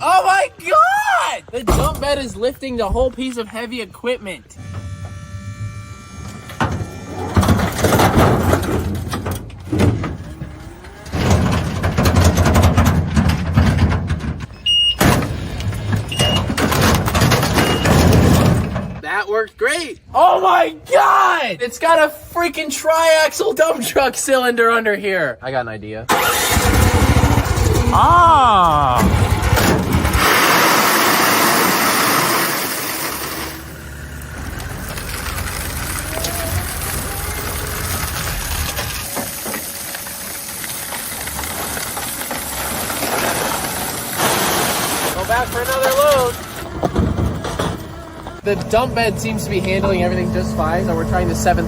Oh my god! The dump bed is lifting the whole piece of heavy equipment. That worked great. Oh my god! It's got a freaking triaxle dump truck cylinder under here. I got an idea. Ah! Go back for another load. The dump bed seems to be handling everything just fine, so we're trying the 7,000.